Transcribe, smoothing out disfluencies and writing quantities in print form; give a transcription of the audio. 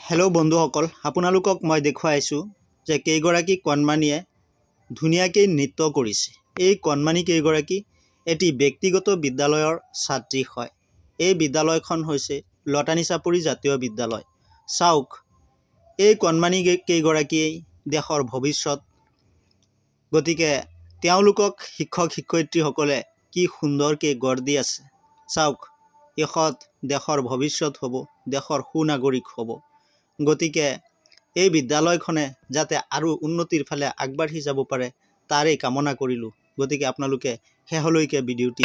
Hello' বন্ধুসকল, আপোনালোকক মই দেখুৱাইছোঁ যে কেইগৰাকী কণমানিয়ে ধুনীয়াকৈ নৃত্য কৰিছে। এই কণমানি কেইগৰাকী এটি ব্যক্তিগত বিদ্যালয়ৰ ছাত্ৰী হয়। এই বিদ্যালয়খন হৈছে লতানি চাপৰি জাতীয় বিদ্যালয়। চাওক, এই কণমানি কেইগৰাকীয়ে দেশৰ ভৱিষ্যত। গতিকে তেওঁলোকক শিক্ষক শিক্ষয়িত্ৰীসকলে কি সুন্দৰকৈ গঢ় দি আছে। চাওক, ইহঁত দেশৰ ভৱিষ্যত হ'ব, দেশৰ সুনাগৰিক হ'ব। গতিকে এই বিদ্যালয়খনে যাতে আৰু উন্নতিৰ ফালে আগবাঢ়ি যাব পাৰে তাৰে কামনা কৰিলোঁ। গতিকে আপোনালোকে শেষলৈকে ভিডিঅ'টি